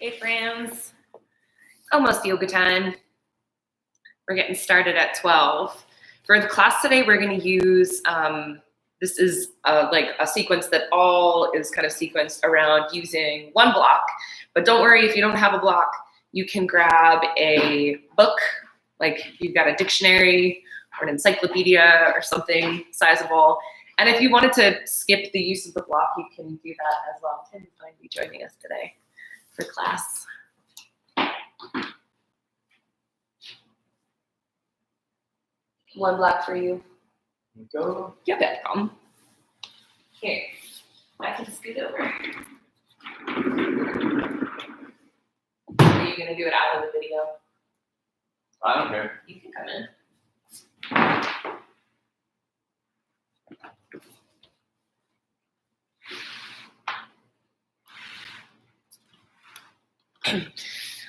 Hey friends, almost yoga time. We're getting started at 12. For the class today, we're going to use, this is like a sequence that all is kind of sequenced around using one block. But don't worry, if you don't have a block, you can grab a book, like you've got a dictionary or an encyclopedia or something sizable. And if you wanted to skip the use of the block, you can do that as well. Tim's going to be joining us today for class. One block for you. Go. You're welcome. Here, I can scoot over. Are you going to do it out of the video? I don't care. You can come in.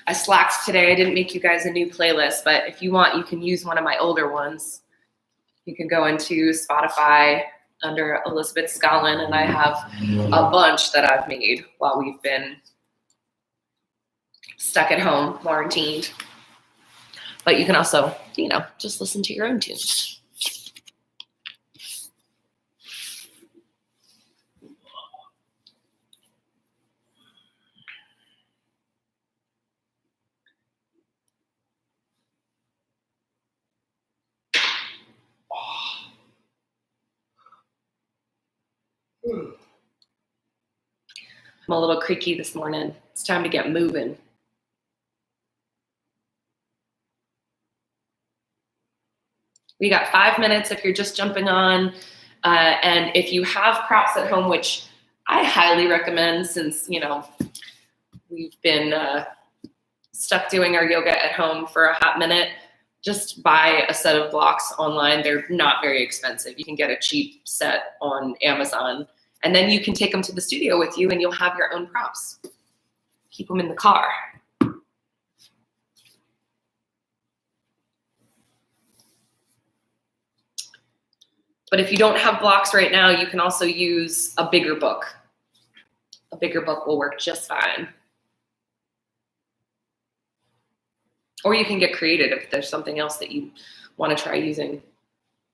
I slacked today. I didn't make you guys a new playlist, but if you want, you can use one of my older ones. You can go into Spotify under Elizabeth Scollin, and I have a bunch that I've made while we've been stuck at home, quarantined. But you can also, just listen to your own tunes. I'm a little creaky this morning. It's time to get moving. We got 5 minutes if you're just jumping on. And if you have props at home, which I highly recommend since, we've been stuck doing our yoga at home for a hot minute, just buy a set of blocks online. They're not very expensive. You can get a cheap set on Amazon. And then you can take them to the studio with you and you'll have your own props. Keep them in the car. But if you don't have blocks right now, you can also use a bigger book. A bigger book will work just fine. Or you can get creative if there's something else that you want to try using.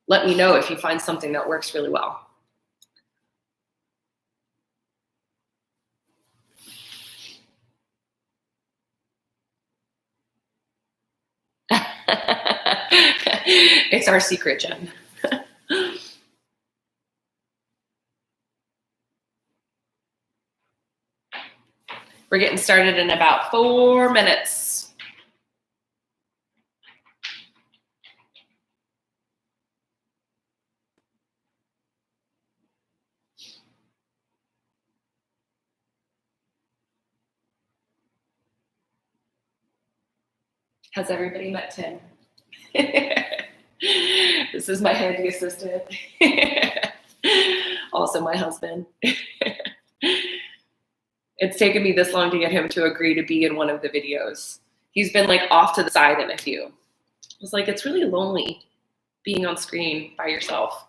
Let me know if you find something that works really well. It's our secret, Jen. We're getting started in about 4 minutes. Has everybody met Tim? This is my handy assistant. Also my husband. It's taken me this long to get him to agree to be in one of the videos. He's been like off to the side in a few. I was like, it's really lonely being on screen by yourself.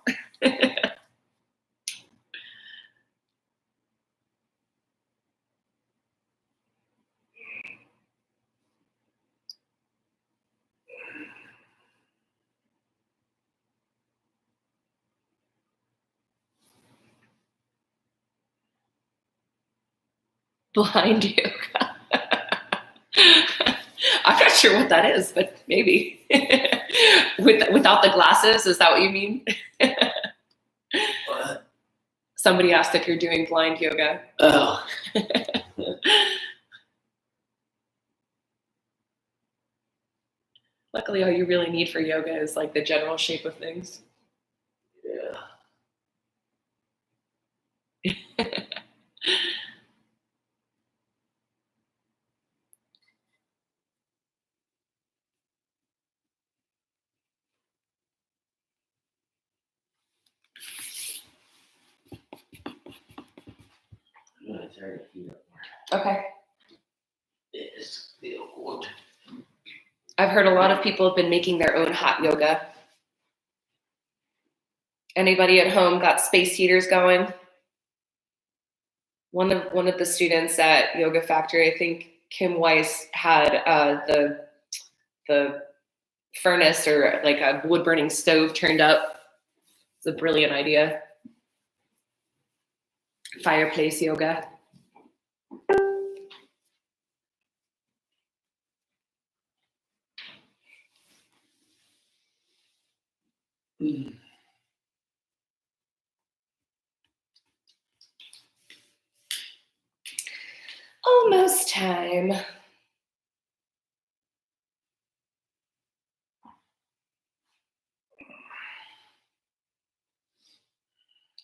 Blind yoga. I'm not sure what that is, but maybe. Without the glasses, is that what you mean? What? Somebody asked if you're doing blind yoga. Oh. Luckily, all you really need for yoga is like the general shape of things. Yeah. I'm gonna turn the heat up more. Okay. It's still good. I've heard a lot of people have been making their own hot yoga. Anybody at home got space heaters going? One of the students at Yoga Factory, I think Kim Weiss had the furnace or like a wood burning stove turned up. It's a brilliant idea. Fireplace yoga. Almost time.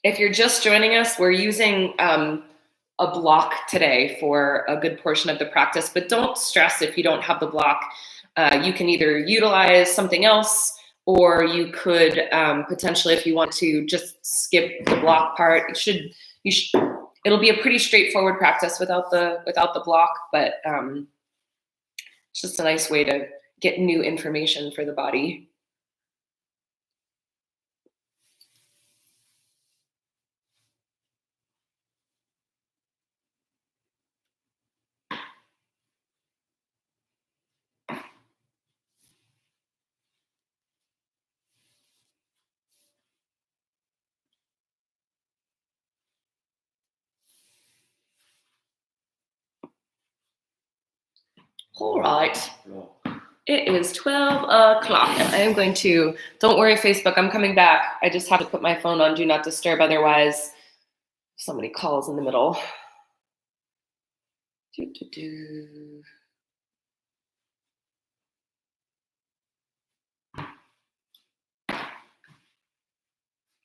If you're just joining us, we're using a block today for a good portion of the practice, but don't stress if you don't have the block. You can either utilize something else, or you could potentially, if you want to, just skip the block part. It'll be a pretty straightforward practice without the block, but it's just a nice way to get new information for the body. All right. It is 12 o'clock. I am going to, don't worry, Facebook, I'm coming back. I just have to put my phone on Do Not Disturb, otherwise somebody calls in the middle.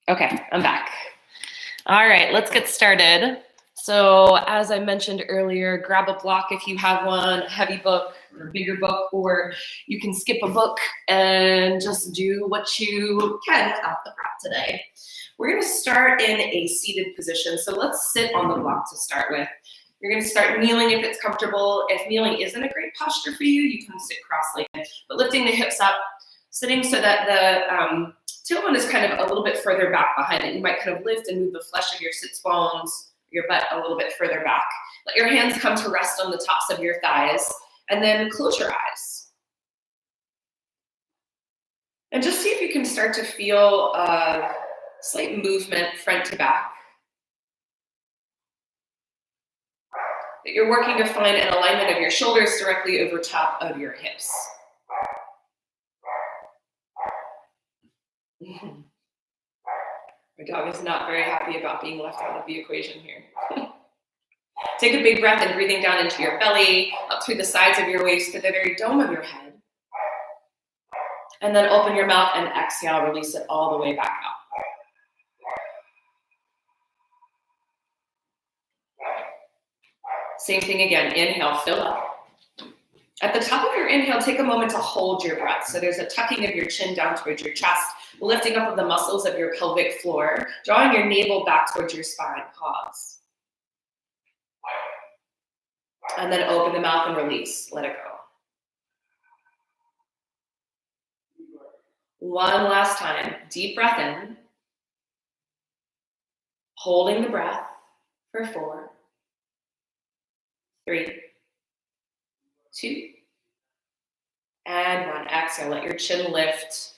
Okay, I'm back. All right, let's get started. So as I mentioned earlier, grab a block if you have one, a heavy book or a bigger book, or you can skip a book and just do what you can without the prop today. We're going to start in a seated position. So let's sit on the block to start with. You're going to start kneeling if it's comfortable. If kneeling isn't a great posture for you, you can sit cross-legged, but lifting the hips up, sitting so that the tailbone is kind of a little bit further back behind it. You might kind of lift and move the flesh of your sits bones, your butt a little bit further back. Let your hands come to rest on the tops of your thighs, and then close your eyes. And just see if you can start to feel a slight movement front to back. That you're working to find an alignment of your shoulders directly over top of your hips. My dog is not very happy about being left out of the equation here. Take a big breath and breathing down into your belly, up through the sides of your waist to the very dome of your head. And then open your mouth and exhale, release it all the way back out. Same thing again, inhale, fill up. At the top of your inhale, take a moment to hold your breath. So there's a tucking of your chin down towards your chest, lifting up of the muscles of your pelvic floor, drawing your navel back towards your spine. Pause. And then open the mouth and release. Let it go. One last time. Deep breath in. Holding the breath for 4, 3, 2, and 1. Exhale. Let your chin lift.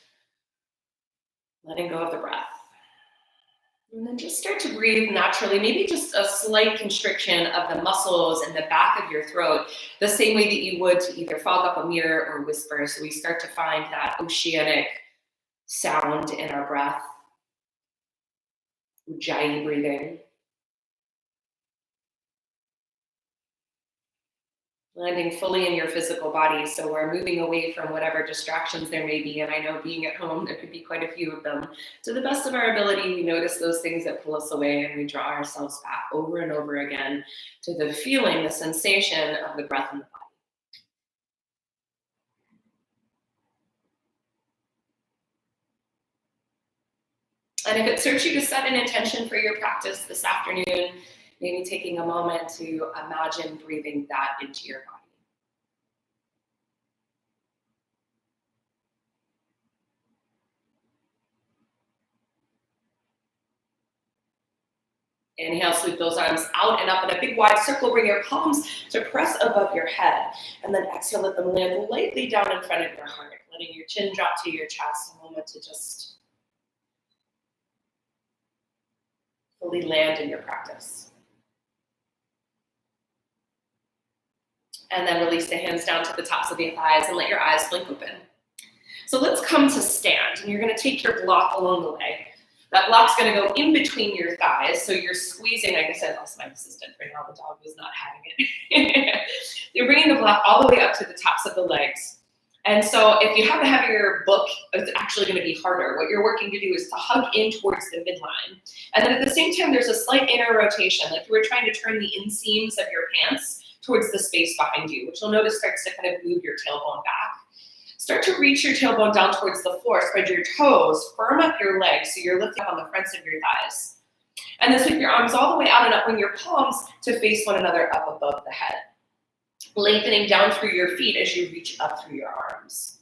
Letting go of the breath. And then just start to breathe naturally, maybe just a slight constriction of the muscles in the back of your throat, the same way that you would to either fog up a mirror or whisper. So we start to find that oceanic sound in our breath. Ujjayi breathing. Landing fully in your physical body. So we're moving away from whatever distractions there may be. And I know being at home, there could be quite a few of them. To the best of our ability, we notice those things that pull us away and we draw ourselves back over and over again to the feeling, the sensation of the breath in the body. And if it serves you to set an intention for your practice this afternoon, maybe taking a moment to imagine breathing that into your body. Inhale, sweep those arms out and up in a big wide circle. Bring your palms to press above your head. And then exhale, let them land lightly down in front of your heart, letting your chin drop to your chest. A moment to just fully land in your practice. And then release the hands down to the tops of the thighs and let your eyes blink open. So let's come to stand. And you're going to take your block along the way. That block's going to go in between your thighs. So you're squeezing, like I said, that's my assistant right now. The dog was not having it. You're bringing the block all the way up to the tops of the legs. And so if you have a heavier book, it's actually going to be harder. What you're working to do is to hug in towards the midline. And then at the same time, there's a slight inner rotation, like you were trying to turn the inseams of your pants towards the space behind you, which you'll notice starts to kind of move your tailbone back. Start to reach your tailbone down towards the floor, spread your toes, firm up your legs so you're lifting up on the fronts of your thighs. And then sweep your arms all the way out and up, bring your palms to face one another up above the head. Lengthening down through your feet as you reach up through your arms.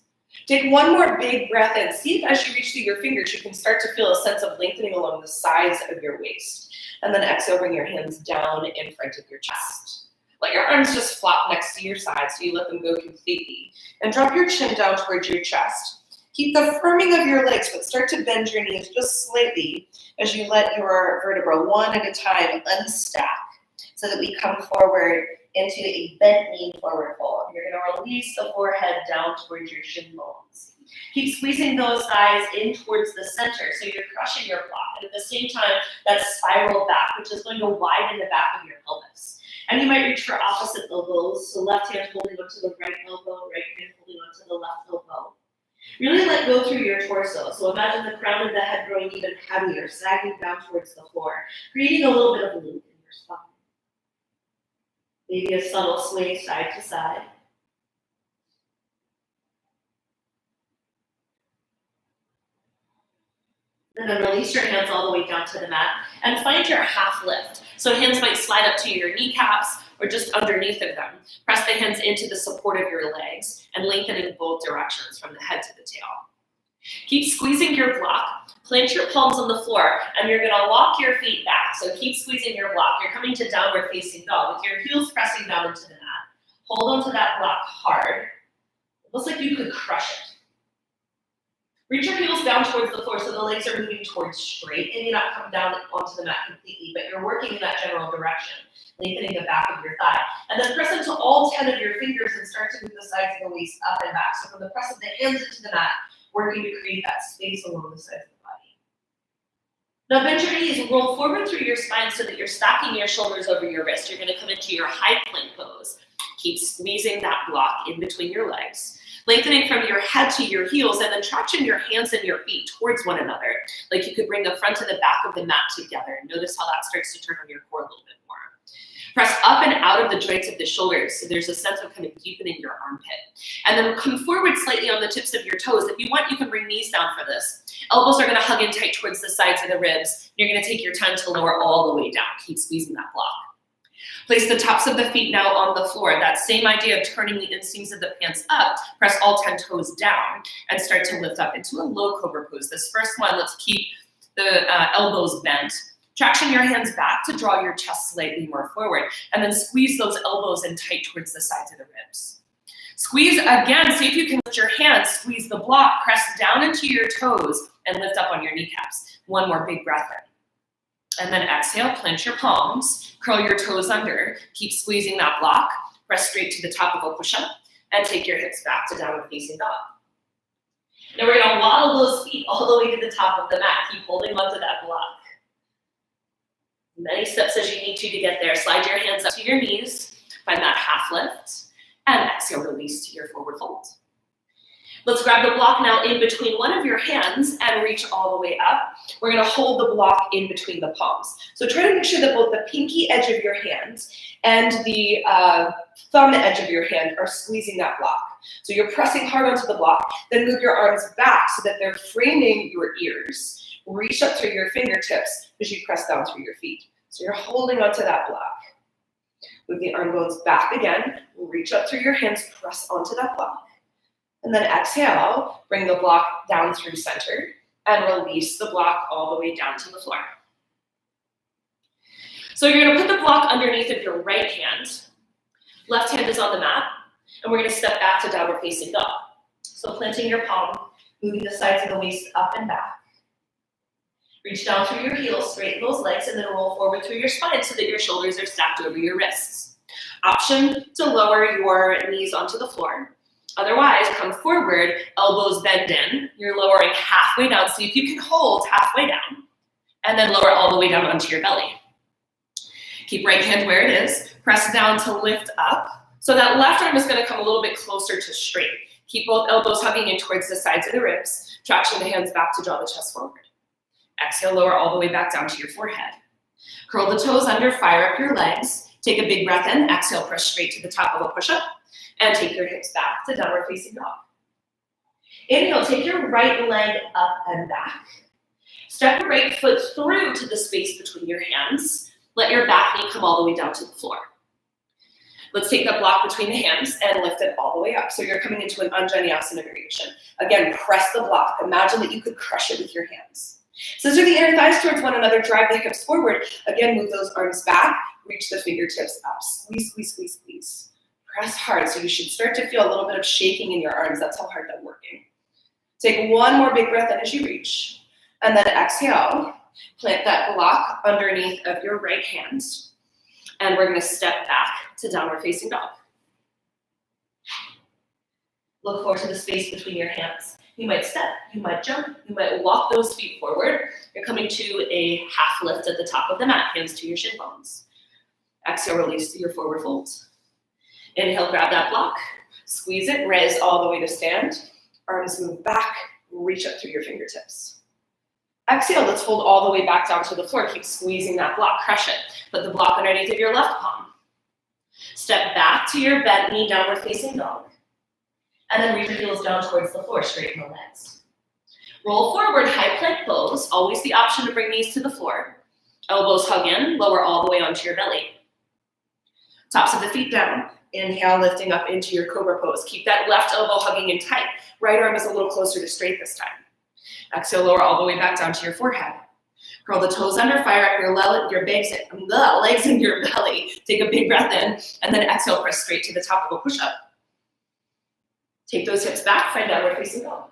Take one more big breath in. See if as you reach through your fingers, you can start to feel a sense of lengthening along the sides of your waist. And then exhale, bring your hands down in front of your chest. Let your arms just flop next to your sides so you let them go completely. And drop your chin down towards your chest. Keep the firming of your legs, but start to bend your knees just slightly as you let your vertebra one at a time unstack so that we come forward into a bent knee forward fold. You're going to release the forehead down towards your shin bones. Keep squeezing those thighs in towards the center so you're crushing your block. And at the same time, that spiral back, which is going to widen the back of your pelvis. And you might reach for opposite elbows. So left hand holding onto the right elbow, right hand holding onto the left elbow. Really let go through your torso. So imagine the crown of the head growing even heavier, sagging down towards the floor, creating a little bit of a loop in your spine. Maybe a subtle sway side to side. And then release your hands all the way down to the mat and find your half lift. So hands might slide up to your kneecaps or just underneath of them. Press the hands into the support of your legs and lengthen in both directions from the head to the tail. Keep squeezing your block. Plant your palms on the floor and you're going to lock your feet back. So keep squeezing your block. You're coming to downward facing dog with your heels pressing down into the mat. Hold onto that block hard. It looks like you could crush it. Reach your heels down towards the floor so the legs are moving towards straight. They may not come down onto the mat completely, but you're working in that general direction, lengthening the back of your thigh. And then press into all 10 of your fingers and start to move the sides of the waist up and back. So from the press of the hands into the mat, working to create that space along the sides of the body. Now bend your knees and roll forward through your spine so that you're stacking your shoulders over your wrist. You're going to come into your high plank pose. Keep squeezing that block in between your legs. Lengthening from your head to your heels and then traction your hands and your feet towards one another. Like you could bring the front and the back of the mat together. Notice how that starts to turn on your core a little bit more. Press up and out of the joints of the shoulders so there's a sense of kind of deepening your armpit. And then come forward slightly on the tips of your toes. If you want, you can bring knees down for this. Elbows are going to hug in tight towards the sides of the ribs. You're going to take your time to lower all the way down. Keep squeezing that block. Place the tops of the feet now on the floor. That same idea of turning the inseams of the pants up, press all 10 toes down and start to lift up into a low Cobra Pose. This first one, let's keep the elbows bent. Traction your hands back to draw your chest slightly more forward and then squeeze those elbows in tight towards the sides of the ribs. Squeeze again, see if you can lift your hands, squeeze the block, press down into your toes and lift up on your kneecaps. One more big breath in. And then exhale, plant your palms, curl your toes under, keep squeezing that block, press straight to the top of a push-up, and take your hips back to downward facing dog. Now we're gonna waddle those feet all the way to the top of the mat. Keep holding onto that block. Many steps as you need to get there. Slide your hands up to your knees, find that half lift, and exhale, release to your forward fold. Let's grab the block now in between one of your hands and reach all the way up. We're gonna hold the block in between the palms. So try to make sure that both the pinky edge of your hand and the thumb edge of your hand are squeezing that block. So you're pressing hard onto the block, then move your arms back so that they're framing your ears. Reach up through your fingertips as you press down through your feet. So you're holding onto that block. Move the arm bones back again, reach up through your hands, press onto that block. And then exhale, bring the block down through center and release the block all the way down to the floor. So you're gonna put the block underneath of your right hand. Left hand is on the mat, and we're gonna step back to downward facing dog. So planting your palm, moving the sides of the waist up and back. Reach down through your heels, straighten those legs, and then roll forward through your spine so that your shoulders are stacked over your wrists. Option to lower your knees onto the floor. Otherwise, come forward, elbows bend in. You're lowering halfway down. See if you can hold halfway down. And then lower all the way down onto your belly. Keep right hand where it is. Press down to lift up. So that left arm is going to come a little bit closer to straight. Keep both elbows hugging in towards the sides of the ribs. Traction the hands back to draw the chest forward. Exhale, lower all the way back down to your forehead. Curl the toes under, fire up your legs. Take a big breath in. Exhale, press straight to the top of a push-up. And take your hips back to downward facing dog. Inhale, take your right leg up and back. Step your right foot through to the space between your hands. Let your back knee come all the way down to the floor. Let's take the block between the hands and lift it all the way up. So you're coming into an Vinyasa variation. Again, press the block. Imagine that you could crush it with your hands. Scissor the inner thighs towards one another. Drive the hips forward. Again, move those arms back. Reach the fingertips up. Squeeze, squeeze, squeeze, squeeze. Press hard. So you should start to feel a little bit of shaking in your arms. That's how hard they're working. Take one more big breath in as you reach. And then exhale. Plant that block underneath of your right hand. And we're going to step back to downward facing dog. Look forward to the space between your hands. You might step, you might jump, you might walk those feet forward. You're coming to a half lift at the top of the mat, hands to your shin bones. Exhale, release to your forward fold. Inhale, grab that block, squeeze it, raise all the way to stand. Arms move back, reach up through your fingertips. Exhale, let's fold all the way back down to the floor. Keep squeezing that block, crush it. Put the block underneath of your left palm. Step back to your bent knee, downward facing dog. And then reach your heels down towards the floor, straighten the legs. Roll forward, high plank pose. Always the option to bring knees to the floor. Elbows hug in, lower all the way onto your belly. Tops of the feet down. Inhale, lifting up into your Cobra Pose. Keep that left elbow hugging in tight. Right arm is a little closer to straight this time. Exhale, lower all the way back down to your forehead. Curl the toes under, fire up your legs in your belly. Take a big breath in, and then exhale, press straight to the top of a push-up. Take those hips back, find downward facing dog.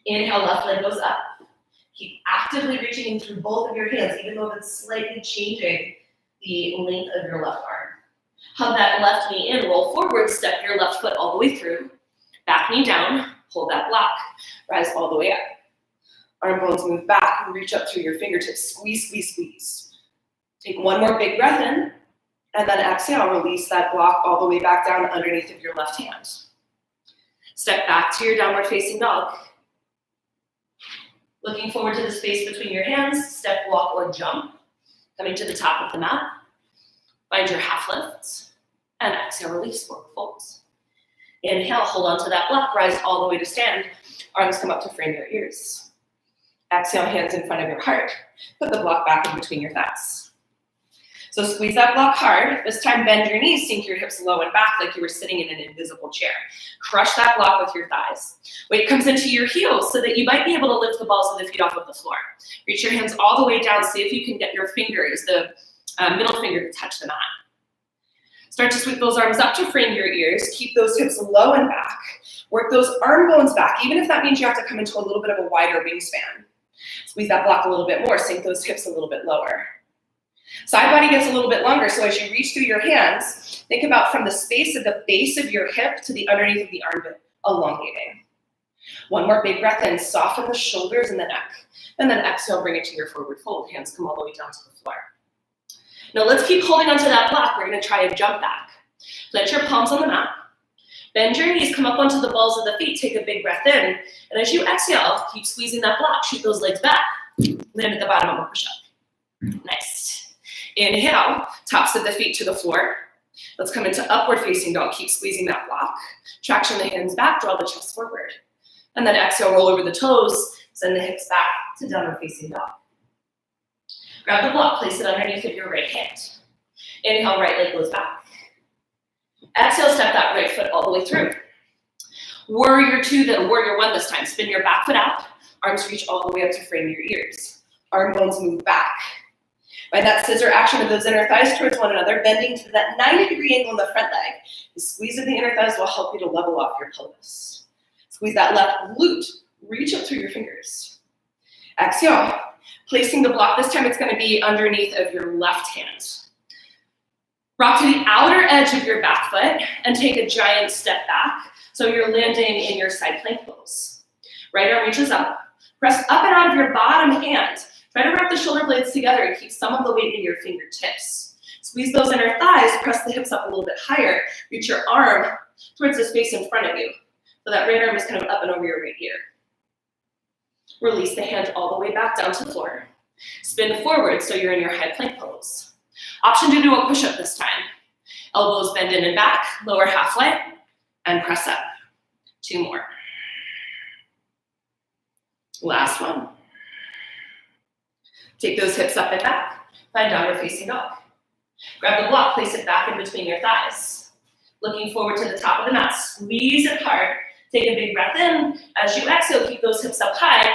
Inhale, left leg goes up. Keep actively reaching in through both of your hands, even though it's slightly changing the length of your left arm. Hug that left knee in, roll forward, step your left foot all the way through. Back knee down, hold that block, rise all the way up. Arm bones move back and reach up through your fingertips. Squeeze, squeeze, squeeze. Take one more big breath in, and then exhale, release that block all the way back down underneath of your left hand. Step back to your downward facing dog. Looking forward to the space between your hands, step, walk, or jump. Coming to the top of the mat. Find your half lifts. And exhale, release, forward folds. Inhale, hold on to that block, rise all the way to stand. Arms come up to frame your ears. Exhale, hands in front of your heart. Put the block back in between your thighs. So squeeze that block hard. This time bend your knees, sink your hips low and back like you were sitting in an invisible chair. Crush that block with your thighs. Weight comes into your heels so that you might be able to lift the balls of the feet off of the floor. Reach your hands all the way down. See if you can get your fingers, the middle finger to touch the mat. Start to sweep those arms up to frame your ears. Keep those hips low and back. Work those arm bones back, even if that means you have to come into a little bit of a wider wingspan. Squeeze that block a little bit more. Sink those hips a little bit lower. Side body gets a little bit longer, so as you reach through your hands, think about from the space of the base of your hip to the underneath of the armpit, elongating. One more big breath in, soften the shoulders and the neck. And then exhale, bring it to your forward fold. Hands come all the way down to the floor. Now let's keep holding onto that block. We're gonna try a jump back. Plant your palms on the mat. Bend your knees, come up onto the balls of the feet, take a big breath in. And as you exhale, keep squeezing that block, shoot those legs back, land at the bottom of a push-up. Nice. Inhale, tops of the feet to the floor. Let's come into upward facing dog. Keep squeezing that block. Traction the hands back, draw the chest forward. And then exhale, roll over the toes, send the hips back to downward facing dog. Grab the block, place it underneath of your right hand. Inhale, right leg goes back. Exhale, step that right foot all the way through. Warrior one this time. Spin your back foot out. Arms reach all the way up to frame your ears. Arm bones move back. By that scissor action of those inner thighs towards one another, bending to that 90-degree angle in the front leg. The squeeze of the inner thighs will help you to level off your pelvis. Squeeze that left glute. Reach up through your fingers. Exhale. Placing the block, this time it's going to be underneath of your left hand. Rock to the outer edge of your back foot and take a giant step back. So you're landing in your side plank pose. Right arm reaches up. Press up and out of your bottom hand. Try to wrap the shoulder blades together and keep some of the weight in your fingertips. Squeeze those inner thighs, press the hips up a little bit higher. Reach your arm towards the space in front of you. So that right arm is kind of up and over your right ear. Release the hand all the way back down to the floor. Spin forward so you're in your high plank pose. Option to do a push-up this time. Elbows bend in and back, lower halfway, and press up. 2 more. Last one. Take those hips up and back. Find downward facing dog. Grab the block, place it back in between your thighs. Looking forward to the top of the mat. Squeeze it hard. Take a big breath in. As you exhale, keep those hips up high.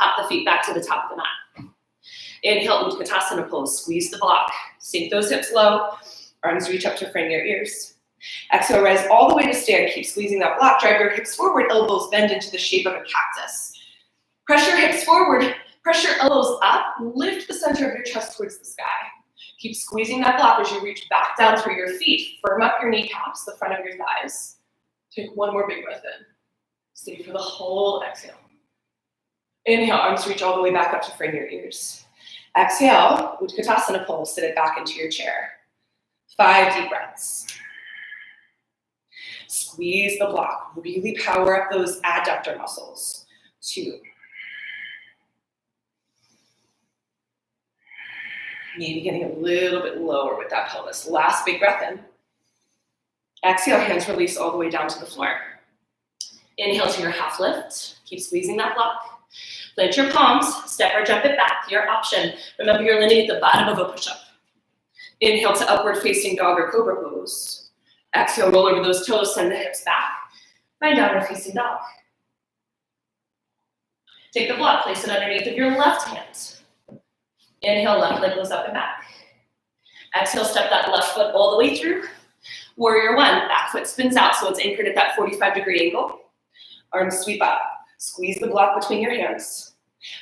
Hop the feet back to the top of the mat. Inhale, Utkatasana pose. Squeeze the block. Sink those hips low. Arms reach up to frame your ears. Exhale, rise all the way to stand. Keep squeezing that block. Drive your hips forward. Elbows bend into the shape of a cactus. Press your hips forward. Press your elbows up. Lift the center of your chest towards the sky. Keep squeezing that block as you reach back down through your feet. Firm up your kneecaps, the front of your thighs. Take one more big breath in. Stay for the whole exhale. Inhale, arms reach all the way back up to frame your ears. Exhale, Utkatasana pose, sit it back into your chair. 5 deep breaths. Squeeze the block. Really power up those adductor muscles. 2. Maybe getting a little bit lower with that pelvis. Last big breath in. Exhale, hands release all the way down to the floor. Inhale to your half lift. Keep squeezing that block. Plant your palms, step or jump it back, your option. Remember you're landing at the bottom of a push-up. Inhale to upward facing dog or Cobra Pose. Exhale, roll over those toes, send the hips back. Find downward facing dog. Take the block, place it underneath of your left hand. Inhale, left leg goes up and back. Exhale, step that left foot all the way through. Warrior 1, back foot spins out so it's anchored at that 45-degree angle. Arms sweep up. Squeeze the block between your hands.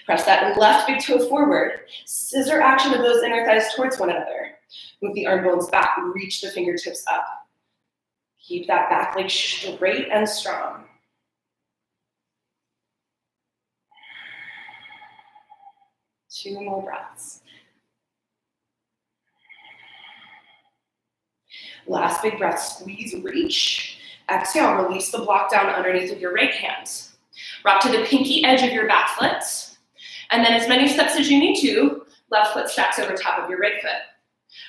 Press that left big toe forward. Scissor action of those inner thighs towards one another. Move the arm bones back. Reach the fingertips up. Keep that back leg straight and strong. Two more breaths. Last big breath, squeeze, reach. Exhale, release the block down underneath of your right hand. Rock to the pinky edge of your back foot. And then as many steps as you need to, left foot stacks over top of your right foot.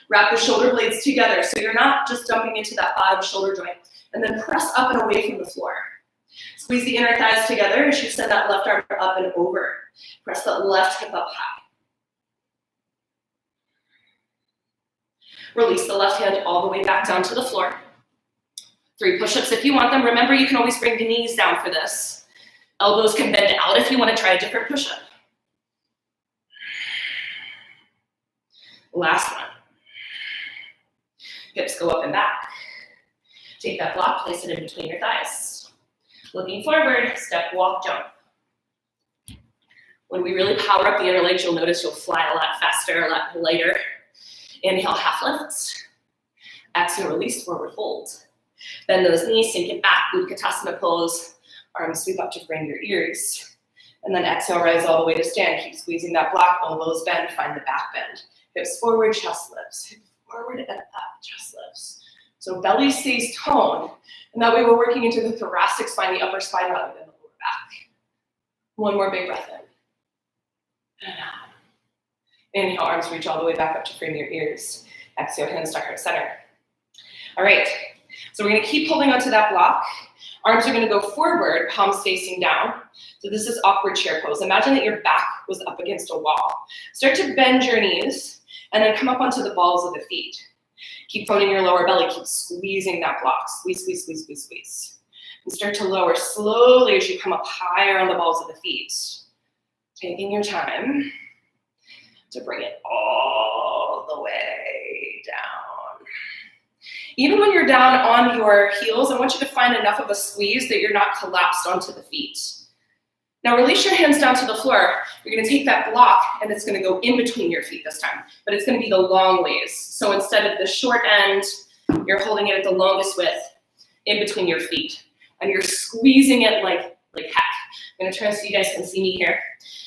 Wrap the shoulder blades together so you're not just dumping into that bottom shoulder joint. And then press up and away from the floor. Squeeze the inner thighs together as you send that left arm up and over. Press the left hip up high. Release the left hand all the way back down to the floor. 3 push-ups if you want them. Remember, you can always bring the knees down for this. Elbows can bend out if you want to try a different push-up. Last one. Hips go up and back. Take that block, place it in between your thighs. Looking forward, step, walk, jump. When we really power up the inner legs, you'll notice you'll fly a lot faster, a lot lighter. Inhale, half lifts. Exhale, release, forward fold. Bend those knees, sink it back, Utkatasana pose. Arms sweep up to frame your ears. And then exhale, rise all the way to stand. Keep squeezing that block, elbows bend, find the back bend. Hips forward, chest lifts. Hips forward and up, chest lifts. So belly stays toned. And that way we're working into the thoracic spine, the upper spine rather than the lower back. One more big breath in. And out. Inhale, arms reach all the way back up to frame your ears. Exhale, hands to heart center. All right, so we're gonna keep holding onto that block. Arms are gonna go forward, palms facing down. So this is awkward chair pose. Imagine that your back was up against a wall. Start to bend your knees and then come up onto the balls of the feet. Keep phoning your lower belly, keep squeezing that block. Squeeze, squeeze, squeeze, squeeze, squeeze. And start to lower slowly as you come up higher on the balls of the feet. Taking your time. to bring it all the way down. Even when you're down on your heels, I want you to find enough of a squeeze that you're not collapsed onto the feet. Now release your hands down to the floor. You're gonna take that block and it's gonna go in between your feet this time, but it's gonna be the long ways. So instead of the short end, you're holding it at the longest width in between your feet. And you're squeezing it like heck. I'm gonna try so you guys can see me here.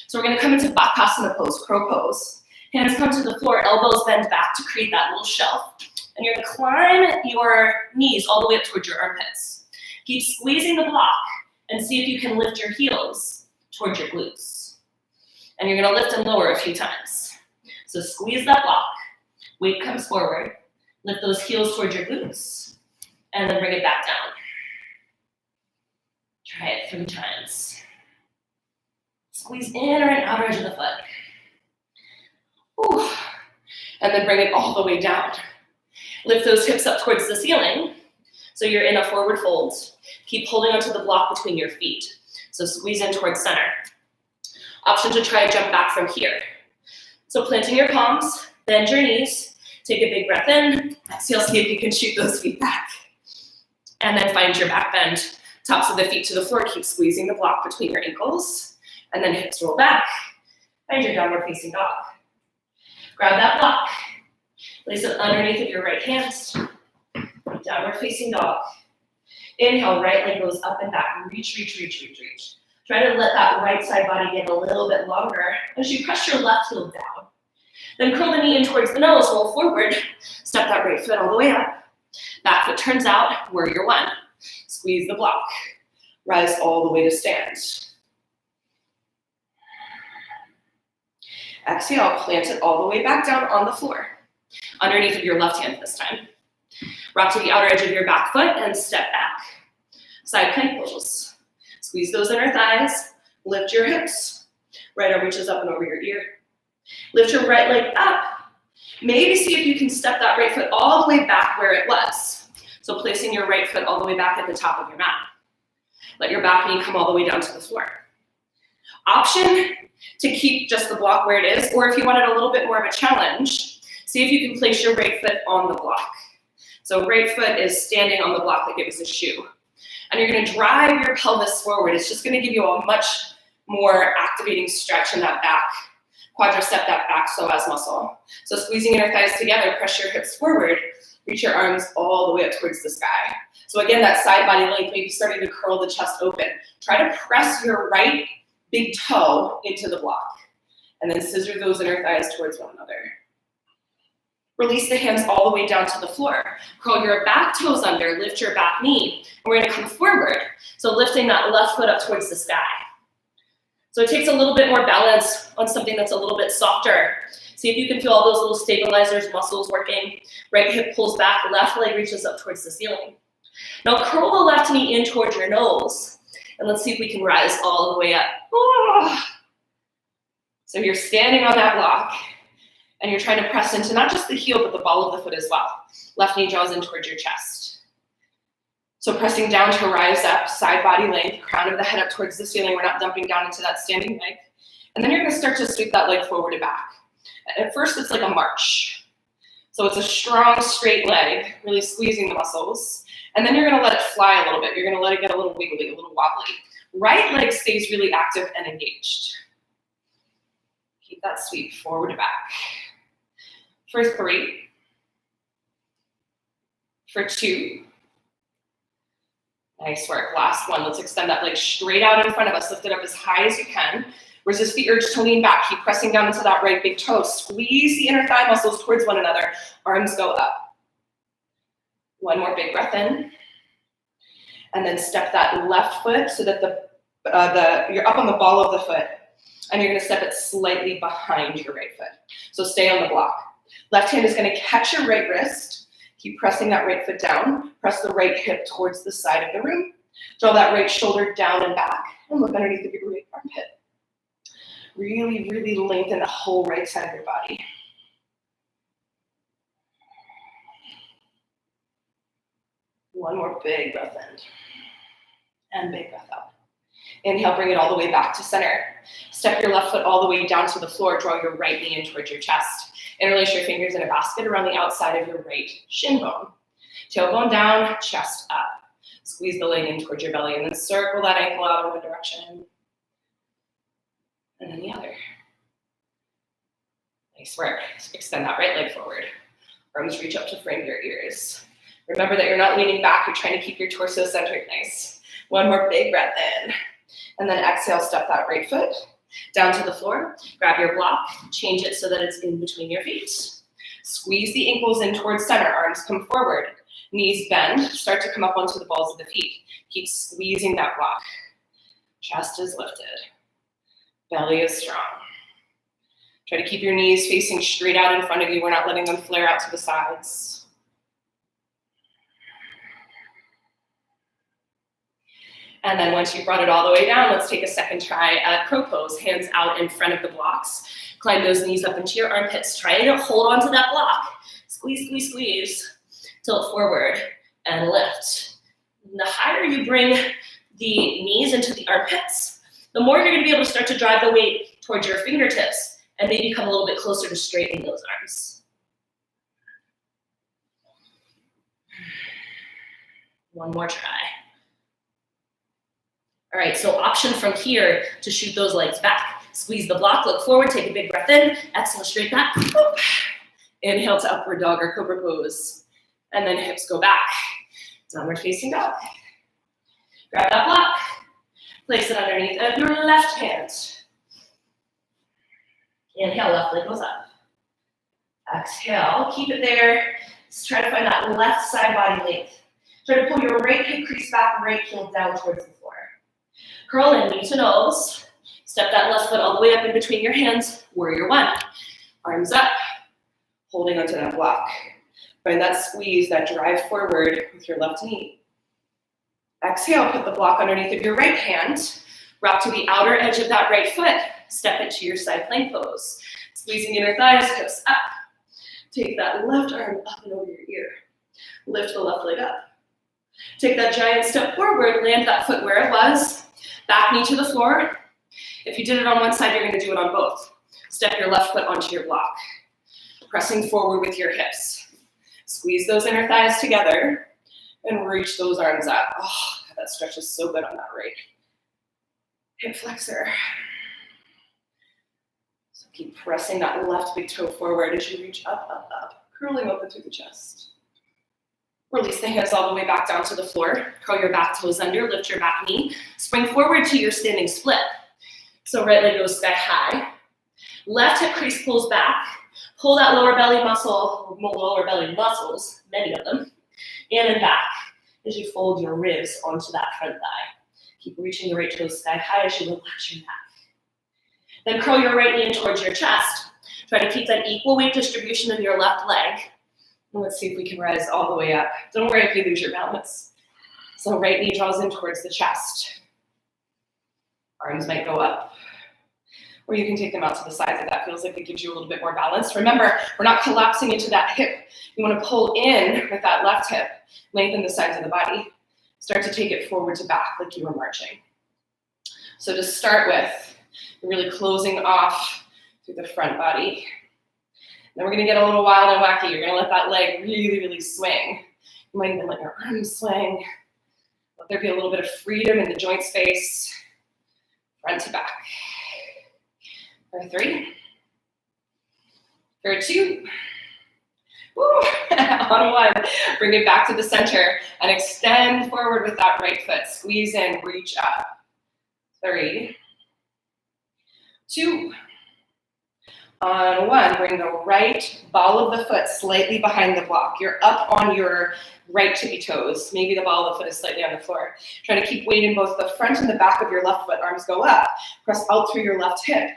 So we're gonna come into Bakasana pose, crow pose. Hands come to the floor, elbows bend back to create that little shelf. And you're gonna climb your knees all the way up towards your armpits. Keep squeezing the block and see if you can lift your heels towards your glutes. And you're gonna lift and lower a few times. So squeeze that block, weight comes forward, lift those heels towards your glutes, and then bring it back down. Try it 3 times. Squeeze in or an outer edge of the foot. Ooh. And then bring it all the way down. Lift those hips up towards the ceiling. So you're in a forward fold. Keep holding onto the block between your feet. So squeeze in towards center. Option to try a jump back from here. So planting your palms, bend your knees, take a big breath in, exhale, see if you can shoot those feet back. And then find your back bend. Tops of the feet to the floor, keep squeezing the block between your ankles, and then hips roll back. Find your downward facing dog. Grab that block, place it underneath of your right hand, downward facing dog. Inhale, right leg goes up and back, reach, reach, reach, reach, reach. Try to let that right side body get a little bit longer as you press your left heel down. Then curl the knee in towards the nose, roll forward, step that right foot all the way up. Back foot turns out, warrior 1. Squeeze the block. Rise all the way to stand. Exhale, plant it all the way back down on the floor. Underneath of your left hand this time. Rock to the outer edge of your back foot and step back. Side plank pose. Squeeze those inner thighs. Lift your hips. Right arm reaches up and over your ear. Lift your right leg up. Maybe see if you can step that right foot all the way back where it was. So placing your right foot all the way back at the top of your mat. Let your back knee come all the way down to the floor. Option to keep just the block where it is, or if you wanted a little bit more of a challenge, see if you can place your right foot on the block. So right foot is standing on the block like it was a shoe. And you're gonna drive your pelvis forward. It's just gonna give you a much more activating stretch in that back, quadricep, that back psoas muscle. So squeezing inner thighs together, press your hips forward, reach your arms all the way up towards the sky. So again, that side body length, maybe starting to curl the chest open. Try to press your right big toe into the block. And then scissor those inner thighs towards one another. Release the hands all the way down to the floor. Curl your back toes under, lift your back knee. And we're gonna come forward. So lifting that left foot up towards the sky. So it takes a little bit more balance on something that's a little bit softer. See if you can feel all those little stabilizers, muscles working. Right hip pulls back, left leg reaches up towards the ceiling. Now curl the left knee in towards your nose. And let's see if we can rise all the way up. So you're standing on that block and you're trying to press into not just the heel, but the ball of the foot as well. Left knee draws in towards your chest. So pressing down to rise up, side body length, crown of the head up towards the ceiling. We're not dumping down into that standing leg. And then you're gonna start to sweep that leg forward and back. At first, it's like a march. So it's a strong, straight leg, really squeezing the muscles. And then you're gonna let it fly a little bit. You're gonna let it get a little wiggly, a little wobbly. Right leg stays really active and engaged. Keep that sweep forward and back. For 3. For 2. Nice work, last one. Let's extend that leg straight out in front of us. Lift it up as high as you can. Resist the urge to lean back. Keep pressing down into that right big toe. Squeeze the inner thigh muscles towards one another. Arms go up. One more big breath in. And then step that left foot so that you're up on the ball of the foot. And you're gonna step it slightly behind your right foot. So stay on the block. Left hand is gonna catch your right wrist. Keep pressing that right foot down. Press the right hip towards the side of the room. Draw that right shoulder down and back. And look underneath of your right armpit. Really, really lengthen the whole right side of your body. One more big breath in. And big breath out. Inhale, bring it all the way back to center. Step your left foot all the way down to the floor. Draw your right knee in towards your chest. Interlace your fingers in a basket around the outside of your right shin bone. Tailbone down, chest up. Squeeze the leg in towards your belly and then circle that ankle out in one direction. And then the other. Nice work. Extend that right leg forward. Arms reach up to frame your ears. Remember that you're not leaning back. You're trying to keep your torso centered nice. One more big breath in. And then exhale, step that right foot down to the floor. Grab your block. Change it so that it's in between your feet. Squeeze the ankles in towards center. Arms come forward. Knees bend. Start to come up onto the balls of the feet. Keep squeezing that block. Chest is lifted. Belly is strong. Try to keep your knees facing straight out in front of you. We're not letting them flare out to the sides. And then once you've brought it all the way down, let's take a second try at crow pose. Hands out in front of the blocks. Climb those knees up into your armpits. Try to hold onto that block. Squeeze, squeeze, squeeze. Tilt forward and lift. And the higher you bring the knees into the armpits, the more you're going to be able to start to drive the weight towards your fingertips and maybe come a little bit closer to straightening those arms. One more try. All right, so option from here to shoot those legs back. Squeeze the block, look forward, take a big breath in, exhale straight back. Inhale to upward dog or cobra pose. And then hips go back. Downward facing dog. Grab that block, place it underneath of your left hand. Inhale, left leg goes up. Exhale, keep it there. Just try to find that left side body length. Try to pull your right hip crease back, right heel down towards the floor. Curl in, knee to nose. Step that left foot all the way up in between your hands. Warrior one. Arms up, holding onto that block. Find that squeeze, that drive forward with your left knee. Exhale, put the block underneath of your right hand. Rock to the outer edge of that right foot. Step it to your side plank pose. Squeezing inner thighs, hips up. Take that left arm up and over your ear. Lift the left leg up. Take that giant step forward, land that foot where it was. Back knee to the floor. If you did it on one side, you're going to do it on both. Step your left foot onto your block. Pressing forward with your hips. Squeeze those inner thighs together and reach those arms up. Oh, that stretches so good on that right hip flexor. So keep pressing that left big toe forward as you reach up, up, up, curling open through the chest. Release the hands all the way back down to the floor. Curl your back toes under, lift your back knee. Spring forward to your standing split. So right leg goes sky high. Left hip crease pulls back. Pull that lower belly muscle, lower belly muscles, many of them, in and back as you fold your ribs onto that front thigh. Keep reaching the right toes sky high as you relax your neck. Then curl your right knee in towards your chest. Try to keep that equal weight distribution in your left leg. And let's see if we can rise all the way up. Don't worry if you lose your balance. So right knee draws in towards the chest. Arms might go up. Or you can take them out to the sides if that feels like it gives you a little bit more balance. Remember, we're not collapsing into that hip. You want to pull in with that left hip. Lengthen the sides of the body. Start to take it forward to back like you were marching. So to start with, you're really closing off through the front body. Then we're going to get a little wild and wacky. You're going to let that leg really, really swing. You might even let your arms swing. Let there be a little bit of freedom in the joint space. Front to back. For 3. For 2. Woo. On 1. Bring it back to the center and extend forward with that right foot. Squeeze in, reach up. 3. 2. On 1, bring the right ball of the foot slightly behind the block. You're up on your right tippy toes. Maybe the ball of the foot is slightly on the floor. Try to keep weight in both the front and the back of your left foot. Arms go up. Press out through your left hip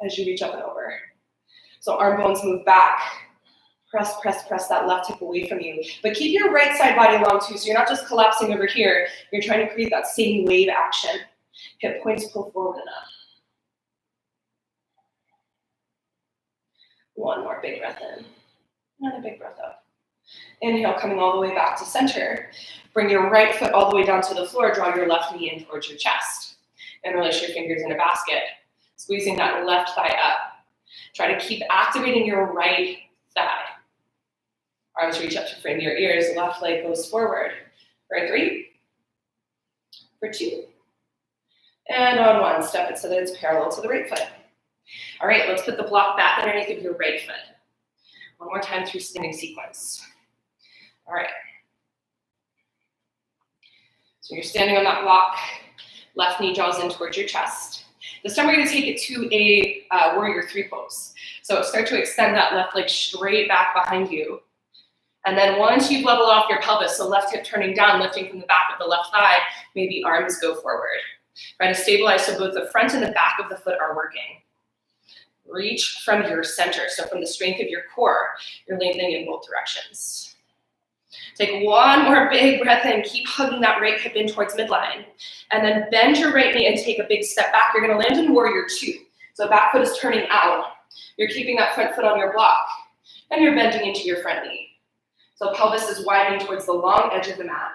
as you reach up and over. So arm bones move back. Press, press, press that left hip away from you. But keep your right side body long too, so you're not just collapsing over here. You're trying to create that same wave action. Hip points pull forward and up. 1 more big breath in. Another big breath up. Inhale, coming all the way back to center. Bring your right foot all the way down to the floor. Draw your left knee in towards your chest. Interlace your fingers in a basket. Squeezing that left thigh up. Try to keep activating your right thigh. Arms reach up to frame your ears. Left leg goes forward. For 3. For 2. And on 1, step it so that it's parallel to the right foot. All right, let's put the block back underneath of your right foot. One more time through standing sequence. All right. So you're standing on that block. Left knee draws in towards your chest. This time we're going to take it to a warrior 3 pose. So start to extend that left leg straight back behind you. And then once you've leveled off your pelvis, so left hip turning down, lifting from the back of the left thigh, maybe arms go forward. Try to stabilize so both the front and the back of the foot are working. Reach from your center. So from the strength of your core, you're lengthening in both directions. Take one more big breath in. Keep hugging that right hip in towards midline. And then bend your right knee and take a big step back. You're going to land in warrior 2. So back foot is turning out. You're keeping that front foot on your block. And you're bending into your front knee. So pelvis is widening towards the long edge of the mat.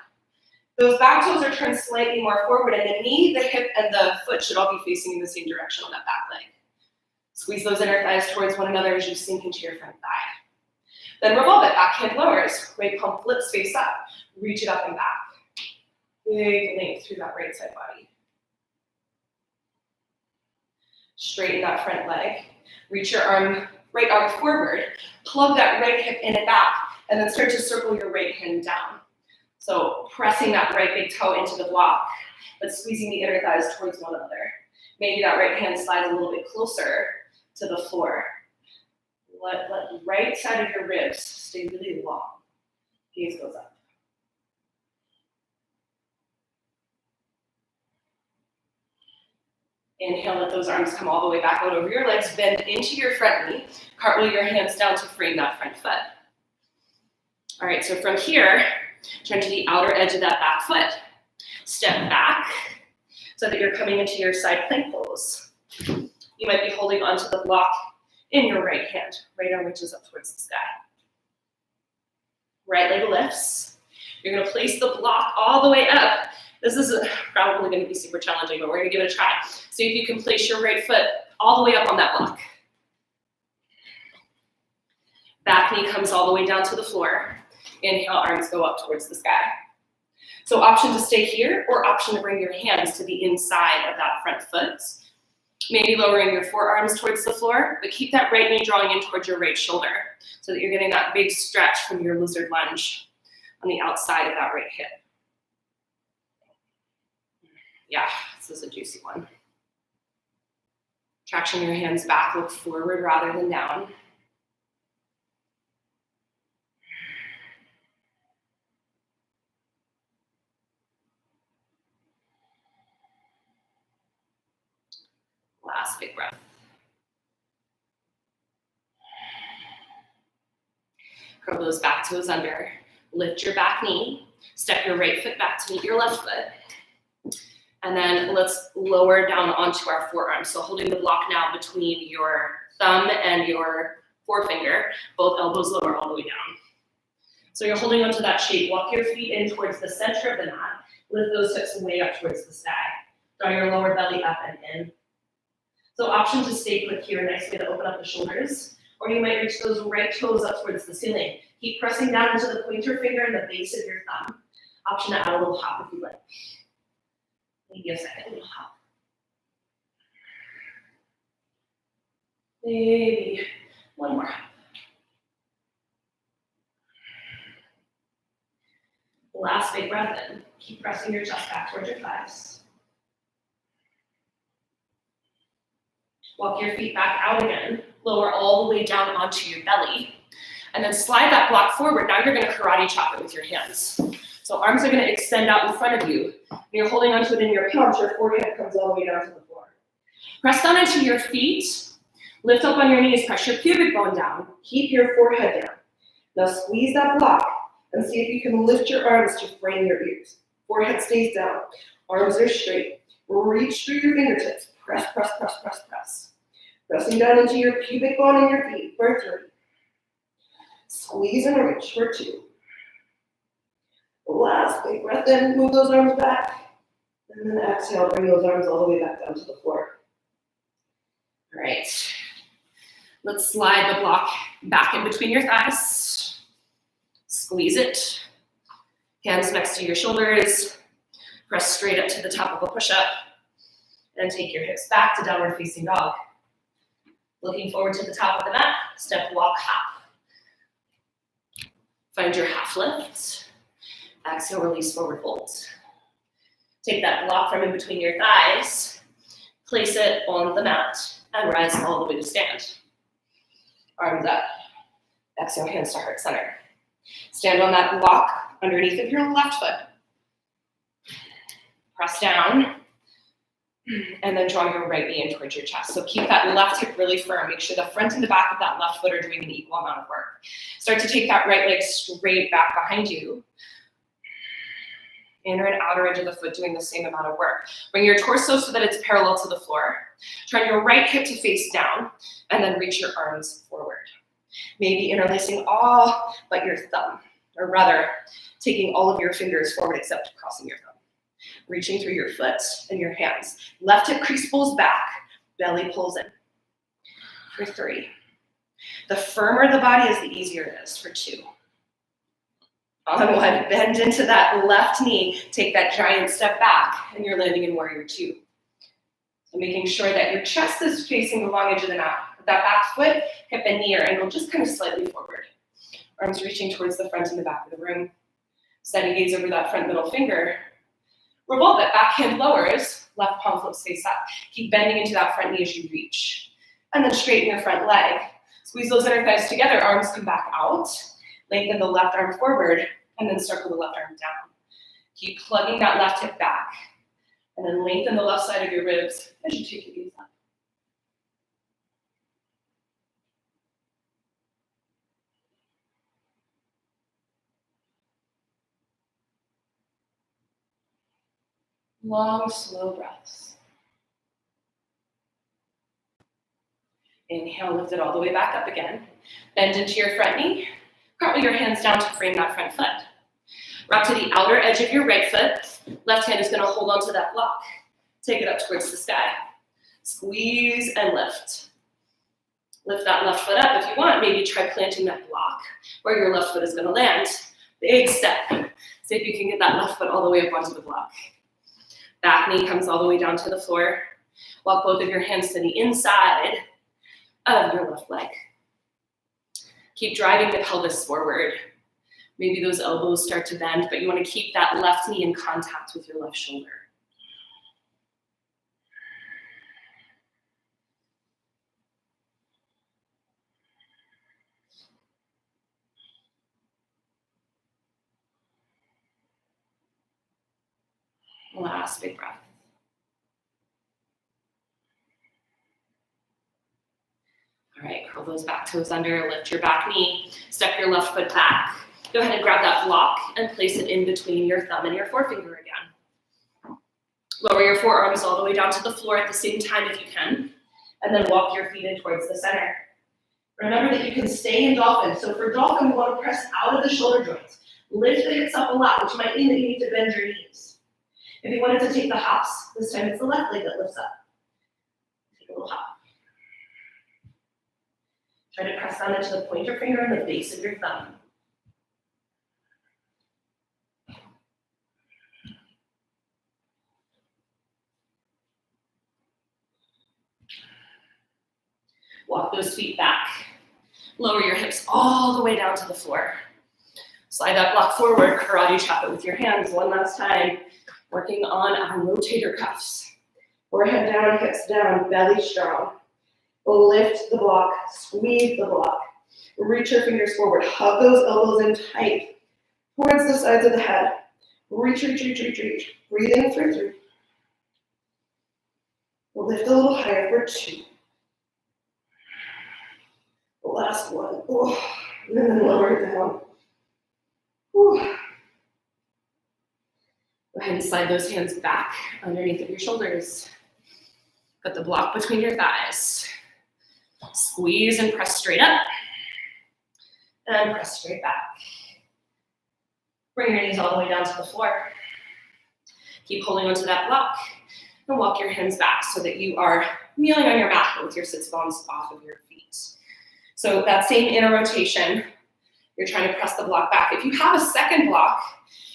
Those back toes are turned slightly more forward, and the knee, the hip, and the foot should all be facing in the same direction on that back leg. Squeeze those inner thighs towards one another as you sink into your front thigh. Then revolve it, back hand lowers, right palm flips face up, reach it up and back. Big length through that right side body. Straighten that front leg, reach your right arm forward, plug that right hip in and back, and then start to circle your right hand down. So pressing that right big toe into the block, but squeezing the inner thighs towards one another. Maybe that right hand slides a little bit closer to the floor. Let the right side of your ribs stay really long. Gaze goes up. Inhale, let those arms come all the way back out over your legs. Bend into your front knee. Cartwheel your hands down to frame that front foot. All right, so from here, turn to the outer edge of that back foot. Step back so that you're coming into your side plank pose. You might be holding onto the block in your right hand. Right arm reaches up towards the sky. Right leg lifts. You're going to place the block all the way up. This is probably going to be super challenging, but we're going to give it a try. See if you can place your right foot all the way up on that block. Back knee comes all the way down to the floor. Inhale, arms go up towards the sky. So option to stay here or option to bring your hands to the inside of that front foot. Maybe lowering your forearms towards the floor, but keep that right knee drawing in towards your right shoulder so that you're getting that big stretch from your lizard lunge on the outside of that right hip. Yeah, this is a juicy one. Traction your hands back, look forward rather than down. Last big breath. Curl those back toes under. Lift your back knee. Step your right foot back to meet your left foot. And then let's lower down onto our forearms. So holding the block now between your thumb and your forefinger, both elbows lower all the way down. So you're holding onto that shape. Walk your feet in towards the center of the mat. Lift those hips way up towards the sky. Draw your lower belly up and in. So option to stay put here, nice way to open up the shoulders. Or you might reach those right toes up towards the ceiling. Keep pressing down into the pointer finger and the base of your thumb. Option to add a little hop if you like. Maybe a second little hop. Maybe one more hop. Last big breath in. Keep pressing your chest back towards your thighs. Walk your feet back out again. Lower all the way down onto your belly. And then slide that block forward. Now you're going to karate chop it with your hands. So arms are going to extend out in front of you. And you're holding onto it in your palms. Your forehead comes all the way down to the floor. Press down into your feet. Lift up on your knees. Press your pubic bone down. Keep your forehead down. Now squeeze that block and see if you can lift your arms to frame your ears. Forehead stays down. Arms are straight. Reach through your fingertips. Press, press, press, press, press. Pressing down into your pubic bone and your feet for 3, Squeeze and reach for 2. Last big breath in, move those arms back. And then exhale, bring those arms all the way back down to the floor. All right. Let's slide the block back in between your thighs. Squeeze it. Hands next to your shoulders. Press straight up to the top of a push-up. And take your hips back to downward facing dog. Looking forward to the top of the mat. Step, walk, hop. Find your half lift. Exhale, release, forward fold. Take that block from in between your thighs. Place it on the mat and rise all the way to stand. Arms up. Exhale, hands to heart center. Stand on that block underneath of your left foot. Press down. And then draw your right knee in towards your chest. So keep that left hip really firm. Make sure the front and the back of that left foot are doing an equal amount of work. Start to take that right leg straight back behind you. Inner and outer edge of the foot doing the same amount of work. Bring your torso so that it's parallel to the floor. Turn your right hip to face down, and then reach your arms forward. Maybe interlacing all but your thumb, or rather, taking all of your fingers forward except crossing your thumb. Reaching through your foot and your hands. Left hip crease pulls back, belly pulls in. For 3. The firmer the body is, the easier it is. For 2. On 1, bend into that left knee, take that giant step back, and you're landing in warrior 2. So making sure that your chest is facing the long edge of the mat. That back foot, hip and knee are angled just kind of slightly forward. Arms reaching towards the front and the back of the room. Steady gaze over that front middle finger. Revolve it, back hand lowers, left palm flips face up. Keep bending into that front knee as you reach. And then straighten your front leg. Squeeze those inner thighs together, arms come back out. Lengthen the left arm forward, and then circle the left arm down. Keep plugging that left hip back. And then lengthen the left side of your ribs as you take your knees up. Long, slow breaths. Inhale, lift it all the way back up again. Bend into your front knee. Cartwheel your hands down to frame that front foot. Rock to the outer edge of your right foot. Left hand is going to hold onto that block. Take it up towards the sky. Squeeze and lift. Lift that left foot up if you want. Maybe try planting that block where your left foot is going to land. Big step. See if you can get that left foot all the way up onto the block. Back knee comes all the way down to the floor. Walk both of your hands to the inside of your left leg. Keep driving the pelvis forward. Maybe those elbows start to bend, but you want to keep that left knee in contact with your left shoulder. Last big breath. All right, curl those back toes under, lift your back knee, step your left foot back. Go ahead and grab that block and place it in between your thumb and your forefinger again. Lower your forearms all the way down to the floor at the same time if you can, and then walk your feet in towards the center. Remember that you can stay in dolphin. So for dolphin, you want to press out of the shoulder joints. Lift the hips up a lot, which might mean that you need to bend your knees. If you wanted to take the hops, this time it's the left leg that lifts up. Take a little hop. Try to press down into the pointer finger and the base of your thumb. Walk those feet back. Lower your hips all the way down to the floor. Slide that block forward, karate chop it with your hands one last time. Working on our rotator cuffs. Forehead down, hips down, belly strong. Lift the block, squeeze the block. Reach your fingers forward, hug those elbows in tight towards the sides of the head. Reach, reach, reach, reach, reach. Breathing through 3. We'll lift a little higher for 2. The last one. Oh, and then lower it down. Whew. Go ahead and slide those hands back underneath of your shoulders. Put the block between your thighs. Squeeze and press straight up. And press straight back. Bring your knees all the way down to the floor. Keep holding onto that block and walk your hands back so that you are kneeling on your mat with your sits bones off of your feet. So that same inner rotation, you're trying to press the block back. If you have a second block,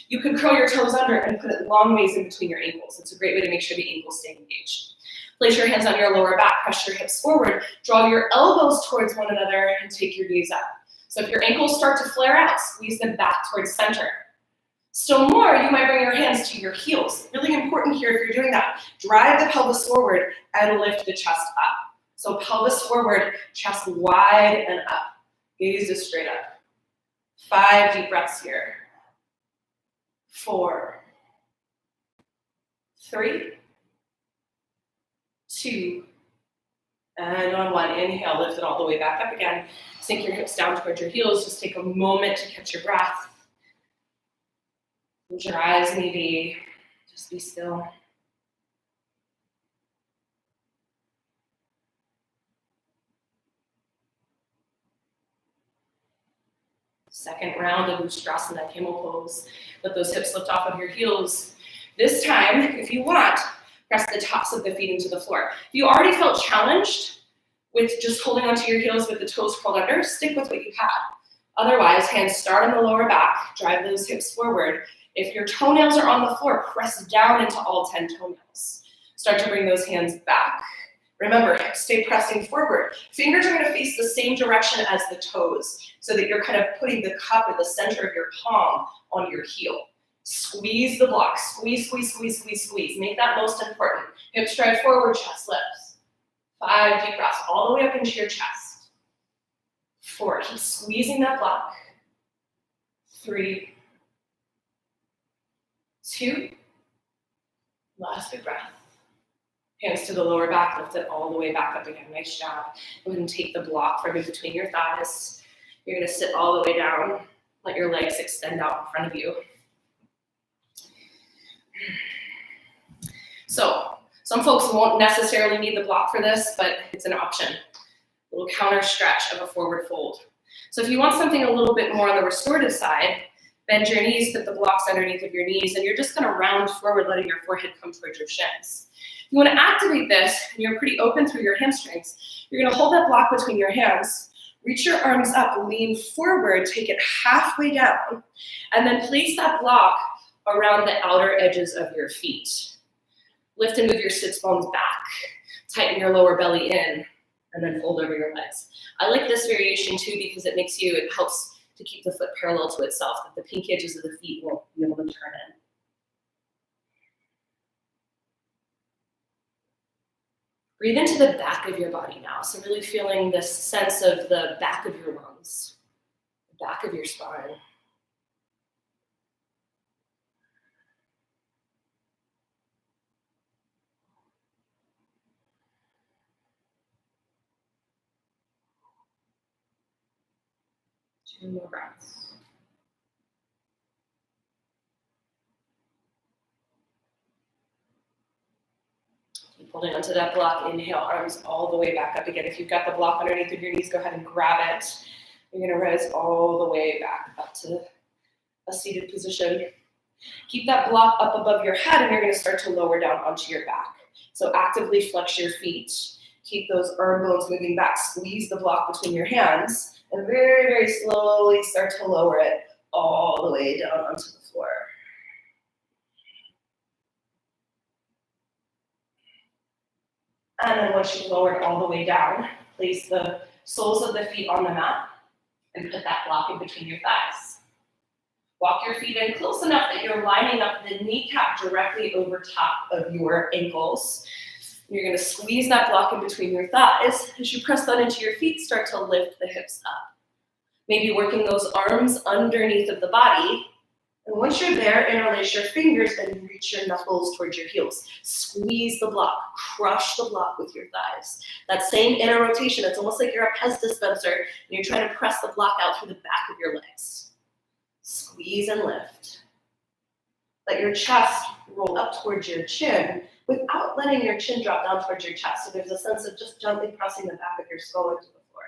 you could curl your toes under and put it long ways in between your ankles. It's a great way to make sure the ankles stay engaged. Place your hands on your lower back, press your hips forward, draw your elbows towards one another, and take your knees up. So if your ankles start to flare out, squeeze them back towards center. Still more, you might bring your hands to your heels. Really important here if you're doing that. Drive the pelvis forward and lift the chest up. So pelvis forward, chest wide and up. Gaze is straight up. 5 deep breaths here. 4, 3, 2, and on 1, inhale, lift it all the way back up again. Sink your hips down towards your heels. Just take a moment to catch your breath. Close your eyes, maybe. Just be still. Second round of Ustrasana, camel pose. Let those hips lift off of your heels. This time, if you want, press the tops of the feet into the floor. If you already felt challenged with just holding onto your heels with the toes curled under, stick with what you had. Otherwise, hands start on the lower back, drive those hips forward. If your toenails are on the floor, press down into all 10 toenails. Start to bring those hands back. Remember, stay pressing forward. Fingers are going to face the same direction as the toes, so that you're kind of putting the cup at the center of your palm on your heel. Squeeze the block. Squeeze, squeeze, squeeze, squeeze, squeeze. Make that most important. Hips drive forward, chest lifts. 5 deep breaths all the way up into your chest. 4, keep squeezing that block. 3, 2, last big breath. Hands to the lower back, lift it all the way back up again. Nice job. Go ahead and take the block from in between your thighs. You're going to sit all the way down. Let your legs extend out in front of you. So, some folks won't necessarily need the block for this, but it's an option. A little counter stretch of a forward fold. So if you want something a little bit more on the restorative side, bend your knees, put the blocks underneath of your knees, and you're just going to round forward, letting your forehead come towards your shins. If you want to activate this, and you're pretty open through your hamstrings, you're going to hold that block between your hands, reach your arms up, lean forward, take it halfway down, and then place that block around the outer edges of your feet. Lift and move your sits bones back. Tighten your lower belly in, and then fold over your legs. I like this variation too because it helps to keep the foot parallel to itself, that the pink edges of the feet won't be able to turn in. Breathe into the back of your body now. So really feeling this sense of the back of your lungs, the back of your spine. Two more breaths. Keep holding onto that block. Inhale, arms all the way back up again. If you've got the block underneath of your knees, go ahead and grab it. You're going to rise all the way back up to a seated position. Keep that block up above your head, and you're going to start to lower down onto your back. So actively flex your feet. Keep those arm bones moving back. Squeeze the block between your hands, and very, very slowly start to lower it all the way down onto the floor. And then once you've lowered all the way down, place the soles of the feet on the mat and put that block in between your thighs. Walk your feet in close enough that you're lining up the kneecap directly over top of your ankles. You're going to squeeze that block in between your thighs. As you press that into your feet, start to lift the hips up. Maybe working those arms underneath of the body. And once you're there, interlace your fingers and reach your knuckles towards your heels. Squeeze the block, crush the block with your thighs. That same inner rotation, it's almost like you're a Pez dispenser and you're trying to press the block out through the back of your legs. Squeeze and lift. Let your chest roll up towards your chin without letting your chin drop down towards your chest. So there's a sense of just gently pressing the back of your skull into the floor.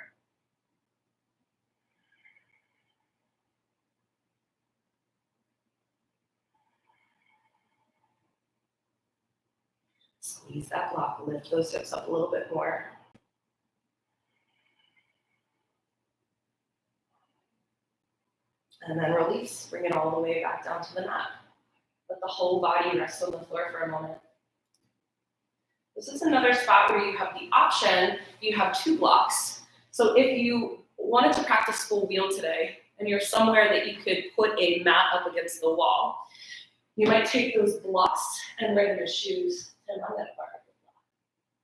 Squeeze that block, lift those hips up a little bit more. And then release, bring it all the way back down to the mat. Let the whole body rest on the floor for a moment. This is another spot where you have the option, you have 2 blocks. So if you wanted to practice full wheel today, and you're somewhere that you could put a mat up against the wall, you might take those blocks and wear them as shoes. And I'm gonna borrow the block.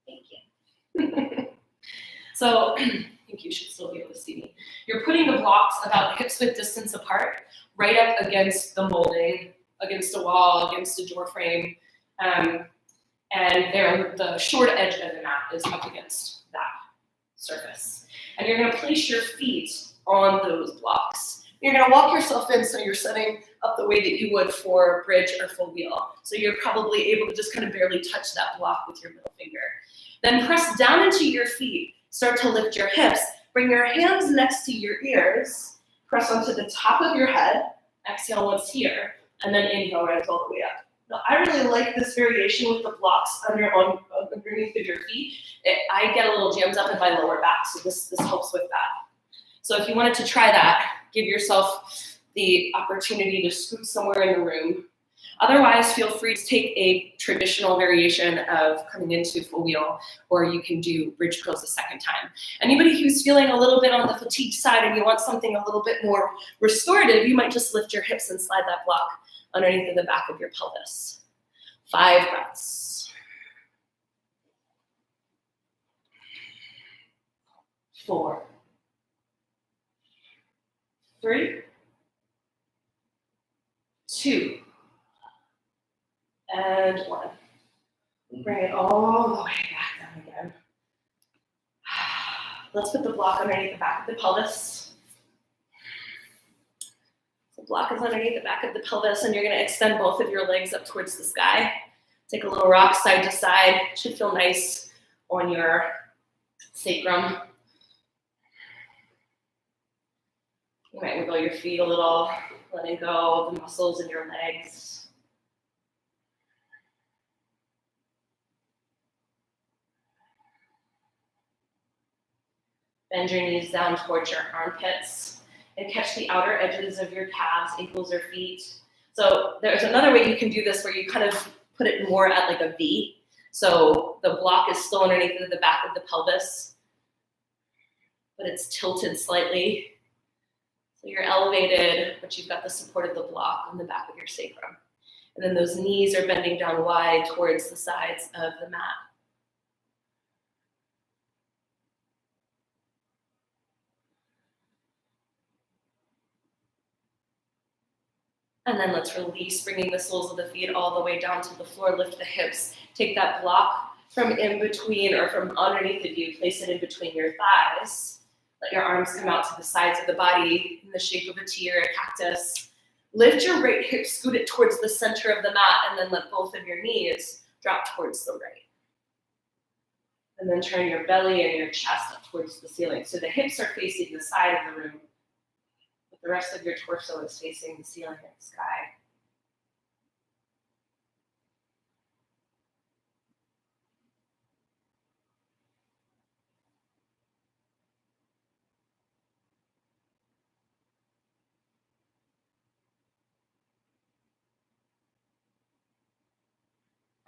Thank you. So I think you should still be able to see me. You're putting the blocks about hips width distance apart, right up against the molding, against a wall, against a door frame. And the short edge of the mat is up against that surface. And you're gonna place your feet on those blocks. You're gonna walk yourself in so you're setting up the way that you would for bridge or full wheel. So you're probably able to just kind of barely touch that block with your middle finger. Then press down into your feet, start to lift your hips. Bring your hands next to your ears, press onto the top of your head, exhale once here, and then inhale, rise all the way up. Now, I really like this variation with the blocks underneath of your feet. I get a little jammed up in my lower back, so this helps with that. So if you wanted to try that, give yourself the opportunity to scoot somewhere in the room. Otherwise, feel free to take a traditional variation of coming into full wheel, or you can do bridge pose a second time. Anybody who's feeling a little bit on the fatigue side and you want something a little bit more restorative, you might just lift your hips and slide that block underneath of the back of your pelvis. 5 breaths. 4, 3, 2, and 1. Bring it all the way back down again. Let's put the block underneath the back of the pelvis. The block is underneath the back of the pelvis, and you're going to extend both of your legs up towards the sky. Take a little rock side to side. It should feel nice on your sacrum. You might wiggle your feet a little, letting go of the muscles in your legs. Bend your knees down towards your armpits and catch the outer edges of your calves, ankles, or feet. So there's another way you can do this where you kind of put it more at like a V. So the block is still underneath the back of the pelvis, but it's tilted slightly. So you're elevated, but you've got the support of the block on the back of your sacrum. And then those knees are bending down wide towards the sides of the mat. And then let's release, bringing the soles of the feet all the way down to the floor. Lift the hips. Take that block from in between or from underneath of you. Place it in between your thighs. Let your arms come out to the sides of the body in the shape of a T or a cactus. Lift your right hip, scoot it towards the center of the mat, and then let both of your knees drop towards the right. And then turn your belly and your chest up towards the ceiling. So the hips are facing the side of the room. The rest of your torso is facing the ceiling and the sky.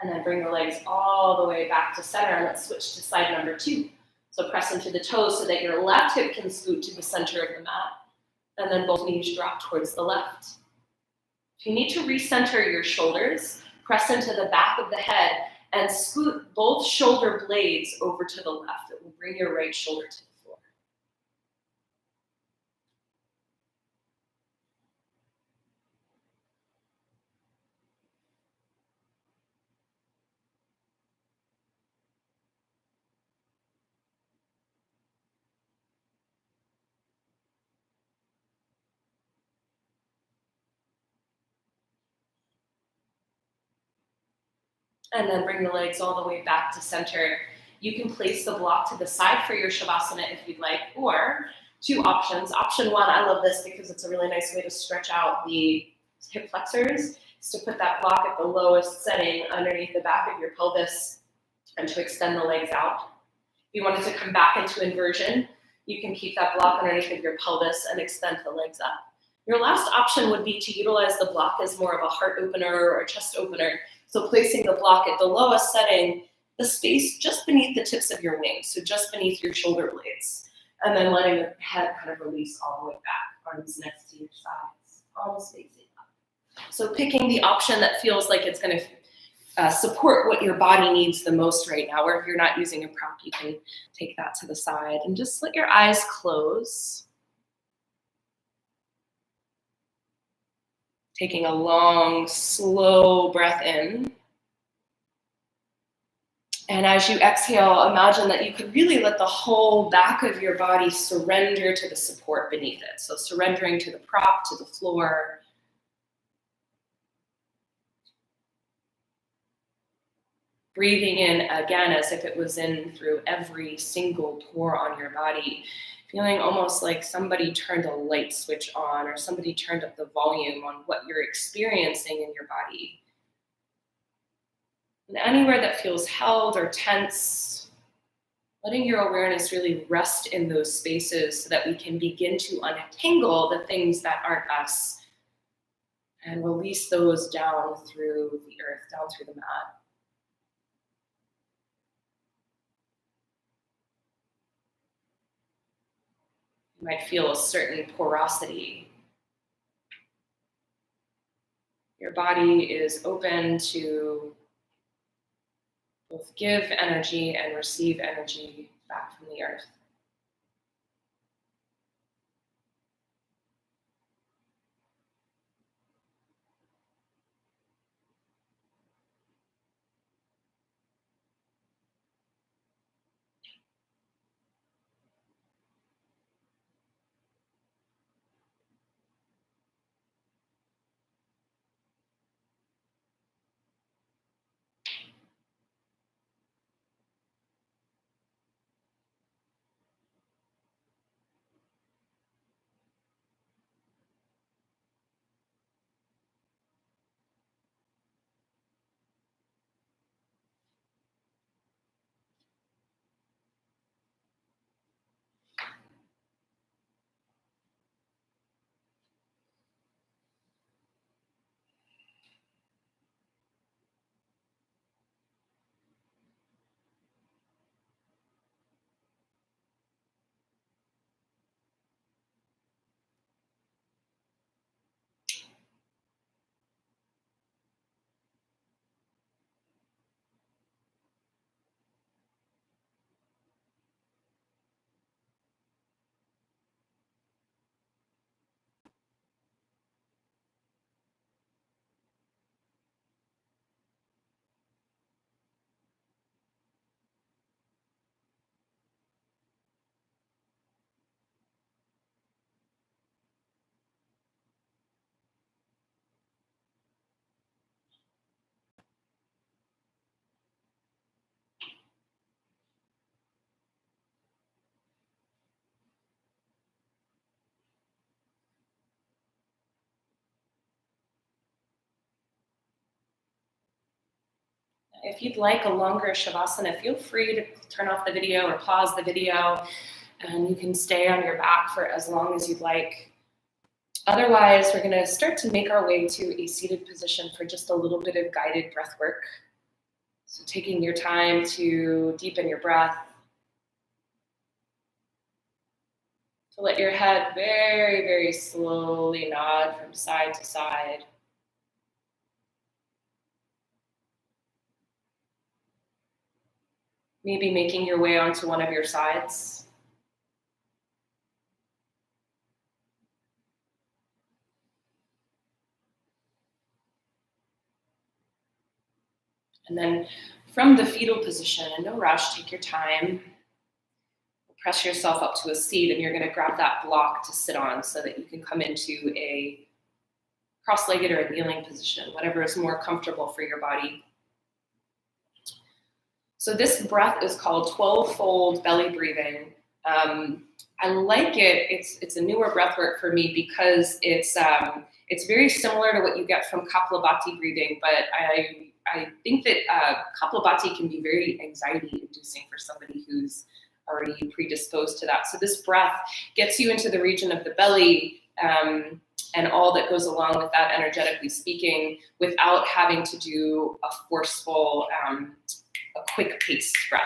And then bring the legs all the way back to center, and let's switch to side number 2. So press into the toes so that your left hip can scoot to the center of the mat. And then both knees drop towards the left. If you need to recenter your shoulders, press into the back of the head and scoot both shoulder blades over to the left. It will bring your right shoulder to the floor. And then bring the legs all the way back to center. You can place the block to the side for your Shavasana if you'd like, or 2 options. Option 1, I love this because it's a really nice way to stretch out the hip flexors, is to put that block at the lowest setting underneath the back of your pelvis. and to extend the legs out. If you wanted to come back into inversion, you can keep that block underneath of your pelvis and extend the legs up. Your last option would be to utilize the block as more of a heart opener or a chest opener. So placing the block at the lowest setting, the space just beneath the tips of your wings, so just beneath your shoulder blades. And then letting the head kind of release all the way back, arms next to your sides, almost facing up. So picking the option that feels like it's going to support what your body needs the most right now, or if you're not using a prop, you can take that to the side and just let your eyes close. Taking a long, slow breath in. And as you exhale, imagine that you could really let the whole back of your body surrender to the support beneath it. So surrendering to the prop, to the floor. Breathing in again as if it was in through every single pore on your body. Feeling almost like somebody turned a light switch on or somebody turned up the volume on what you're experiencing in your body. And anywhere that feels held or tense, letting your awareness really rest in those spaces so that we can begin to untangle the things that aren't us and release those down through the earth, down through the mat. You might feel a certain porosity. Your body is open to both give energy and receive energy back from the earth. If you'd like a longer Shavasana, feel free to turn off the video or pause the video, and you can stay on your back for as long as you'd like. Otherwise, we're going to start to make our way to a seated position for just a little bit of guided breath work. So taking your time to deepen your breath, to let your head very, very slowly nod from side to side. Maybe making your way onto one of your sides. And then from the fetal position, and no rush, take your time. Press yourself up to a seat, and you're going to grab that block to sit on so that you can come into a cross-legged or a kneeling position, whatever is more comfortable for your body. So this breath is called 12-fold belly breathing. I like it. It's a newer breath work for me because it's very similar to what you get from Kapalabhati breathing, but I think that Kapalabhati can be very anxiety inducing for somebody who's already predisposed to that. So this breath gets you into the region of the belly and all that goes along with that, energetically speaking, without having to do a forceful, a quick paced breath.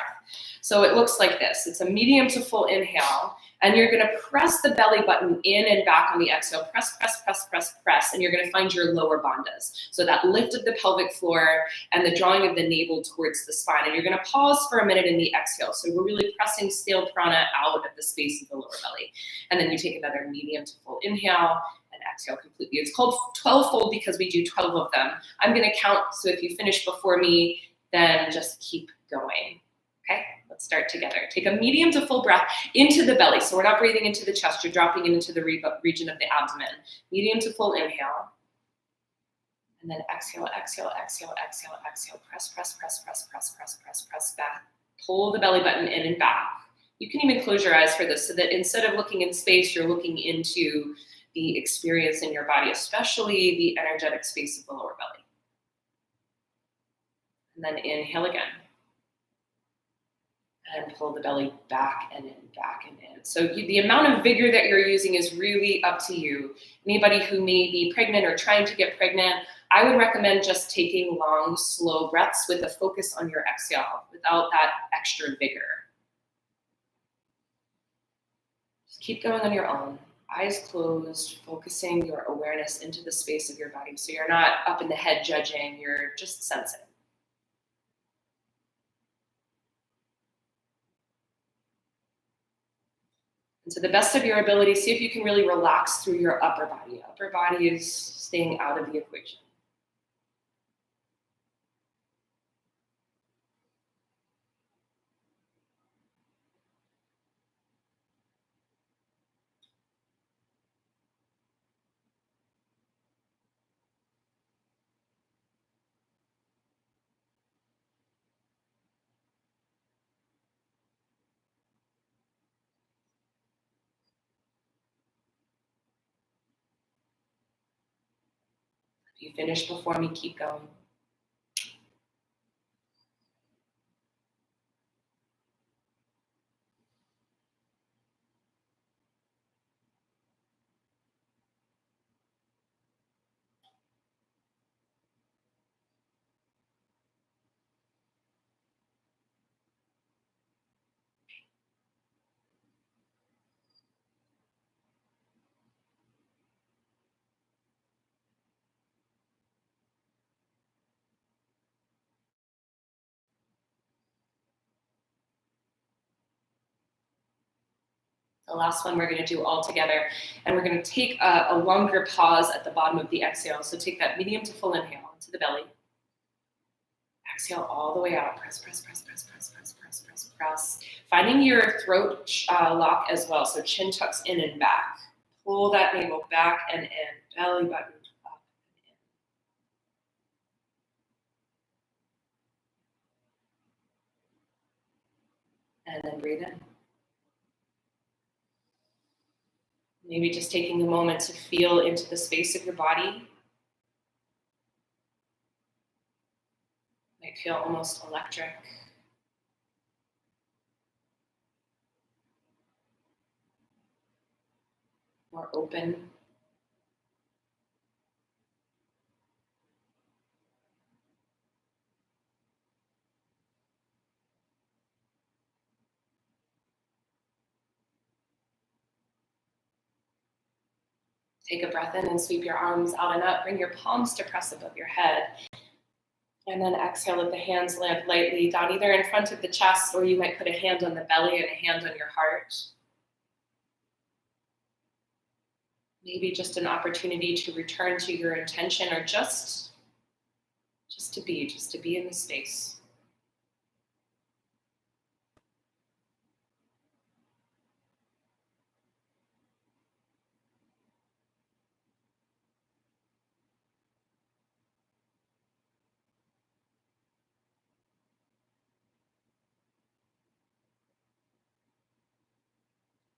So it looks like this. It's a medium to full inhale, and you're gonna press the belly button in and back on the exhale. Press, press, press, press, press, and you're gonna find your lower bandhas. So that lift of the pelvic floor and the drawing of the navel towards the spine. And you're gonna pause for a minute in the exhale. So we're really pressing stale prana out of the space of the lower belly. And then you take another medium to full inhale and exhale completely. It's called 12-fold because we do 12 of them. I'm gonna count, so if you finish before me, then just keep going. Okay, let's start together. Take a medium to full breath into the belly. So we're not breathing into the chest, you're dropping it into the region of the abdomen. Medium to full inhale. And then exhale, exhale, exhale, exhale, exhale. Press, press, press, press, press, press, press, press back. Pull the belly button in and back. You can even close your eyes for this so that instead of looking in space, you're looking into the experience in your body, especially the energetic space of the lower belly. And then inhale again. And pull the belly back and in, back and in. So the amount of vigor that you're using is really up to you. Anybody who may be pregnant or trying to get pregnant, I would recommend just taking long, slow breaths with a focus on your exhale without that extra vigor. Just keep going on your own. Eyes closed, focusing your awareness into the space of your body. So you're not up in the head judging, you're just sensing. And to the best of your ability, see if you can really relax through your upper body. Upper body is staying out of the equation. If you finish before me, keep going. The last one we're going to do all together, and we're going to take a longer pause at the bottom of the exhale. So take that medium to full inhale into the belly. Exhale all the way out. Press, press, press, press, press, press, press, press, press. Finding your throat lock as well. So chin tucks in and back. Pull that navel back and in. Belly button up and in. And then breathe in. Maybe just taking a moment to feel into the space of your body. Might feel almost electric. More open. Take a breath in and sweep your arms out and up. Bring your palms to press above your head. And then exhale, let the hands land lightly down either in front of the chest, or you might put a hand on the belly and a hand on your heart. Maybe just an opportunity to return to your intention, or just to be in the space.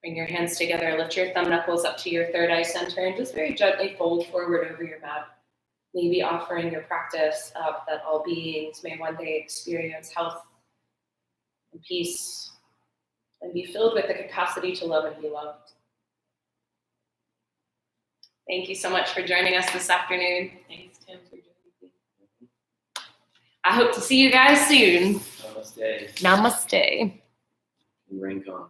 Bring your hands together, lift your thumb knuckles up to your third eye center, and just very gently fold forward over your mat. Maybe offering your practice up that all beings may one day experience health and peace and be filled with the capacity to love and be loved. Thank you so much for joining us this afternoon. Thanks, Tim, for joining me. I hope to see you guys soon. Namaste. Namaste. Rank on.